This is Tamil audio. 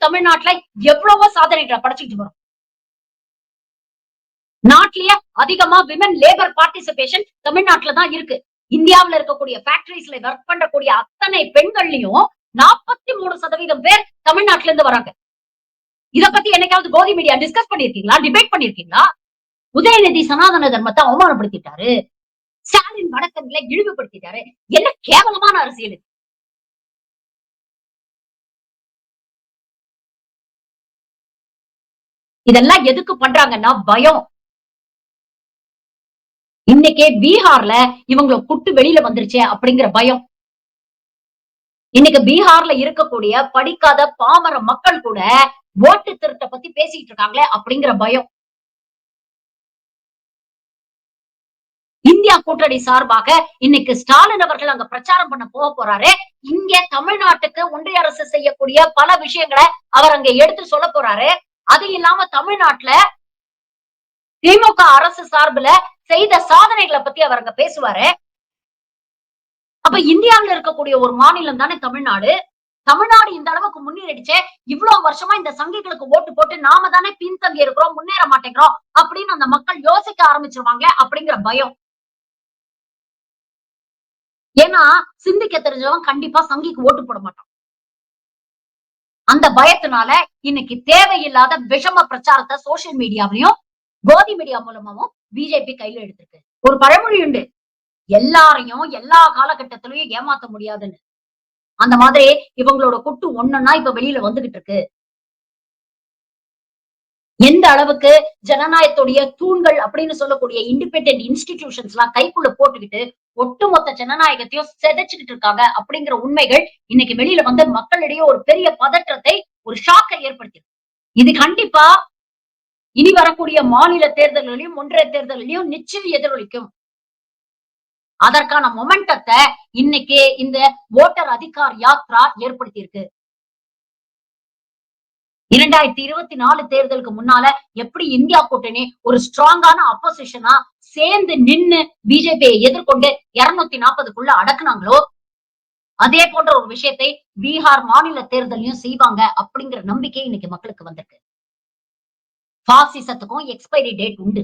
தமிழ்நாட்டுல எவ்வளவோ சாதனைகளை படைச்சுட்டு வரும். நாட்டிலேயே அதிகமா விமன் லேபர் பார்ட்டிசிபேஷன் தமிழ்நாட்டுல தான் இருக்கு. இந்தியாவுல இருக்கக்கூடிய ஃபேக்டரிஸ்ல ஒர்க் பண்ணக்கூடிய அத்தனை பெண்கள்லயும் 43% பேர் தமிழ்நாட்டுல இருந்து வராங்க. இத பத்தி என்னைக்காவது கோதி மீடியா டிஸ்கஸ் பண்ணிருக்கீங்களா? டிபேட் பண்ணிருக்கீங்களா? உதயநிதி சனாதன தர்மத்தை அவமானப்படுத்திட்டாரு. ஸ்டாலின் வடக்கன்களை இழிவுபடுத்திட்டாரு. என்ன கேவலமான அரசியல் இது. இதெல்லாம் எதுக்கு பண்றாங்கன்னா பயம். இன்னைக்கே பீகார்ல இவங்களை கூட்டு வெளியில வந்துருச்சே அப்படிங்கிற பயம். இன்னைக்கு பீகார்ல இருக்கக்கூடிய படிக்காத பாமர மக்கள் கூட ஓட்டு திருட்ட பத்தி பேசிட்டு இருக்காங்களே அப்படிங்கிற பயம். இந்தியா கூட்டணி சார்பாக இன்னைக்கு ஸ்டாலின் அவர்கள் அங்க பிரச்சாரம் பண்ண போக போறாரு. இங்க தமிழ்நாட்டுக்கு ஒன்றிய அரசு செய்யக்கூடிய பல விஷயங்களை அவர் அங்க எடுத்து சொல்ல போறாரு. அது இல்லாம தமிழ்நாட்டுல திமுக அரசு சார்பில் செய்த சாதனைகளை பத்தி அவர் அங்க பேசுவாரு. அப்ப இந்தியாவில் இருக்கக்கூடிய ஒரு மாநிலம் தானே தமிழ்நாடு. தமிழ்நாடு இந்த அளவுக்கு முன்னேறிடுச்சே, இவ்வளவு வருஷமா இந்த சங்கிகளுக்கு ஓட்டு போட்டு நாம தானே பின்தங்கி இருக்கிறோம், முன்னேற மாட்டேங்கிறோம் அப்படின்னு அந்த மக்கள் யோசிக்க ஆரம்பிச்சிருவாங்க அப்படிங்கிற பயம். ஏன்னா சிந்திக்க தெரிஞ்சவன் கண்டிப்பா சங்கிக்கு ஓட்டு போட மாட்டான். அந்த பயத்தினால இன்னைக்கு தேவையில்லாத விஷம பிரச்சாரத்தை சோசியல் மீடியாவிலையும் கோதி மீடியா மூலமாவும் பிஜேபி கையில எடுத்திருக்கு. ஒரு பழமொழி உண்டு, எல்லாரையும் எல்லா காலகட்டத்திலையும் ஏமாத்த முடியாதுன்னு. அந்த மாதிரி இவங்களோட குட்டு ஒண்ணுன்னா இப்ப வெளியில வந்துகிட்டு இருக்கு. எந்த அளவுக்கு ஜனநாயகத்துடைய தூண்கள் அப்படின்னு சொல்லக்கூடிய இண்டிபெண்டன்ட் இன்ஸ்டிடியூஷன்ஸ் எல்லாம் கைக்குள்ள போட்டுக்கிட்டு ஒட்டுமொத்த ஜனநாயகத்தையும் செதைச்சுக்கிட்டு இருக்காங்க அப்படிங்கிற உண்மைகள் இன்னைக்கு வெளியில வந்து மக்களிடையே ஒரு பெரிய பதற்றத்தை, ஒரு ஷாக்கை ஏற்படுத்தி. இது கண்டிப்பா இனி வரக்கூடிய மாநில தேர்தல்களையும் ஒன்றிய தேர்தல்களையும் நிச்சயம் எதிரொலிக்கும். அதற்கான மொமெண்டத்தை இன்னைக்கு இந்த ஓட்டர் அதிகார் யாத்ரா ஏற்படுத்தி இருக்கு. 2024 தேர்தலுக்கு முன்னால எப்படி இந்தியா கூட்டணி ஒரு ஸ்ட்ராங்கான அப்போசிஷனா சேர்ந்து நின்னு பிஜேபியை எதிர்கொண்டு 240க்குள்ள அடக்குனாங்களோ, அதே போன்ற ஒரு விஷயத்தை பீகார் மாநில தேர்தலையும் செய்வாங்க அப்படிங்கிற நம்பிக்கை இன்னைக்கு மக்களுக்கு வந்திருக்கு. பாசிசத்துக்கும் எக்ஸ்பைரி டேட் உண்டு.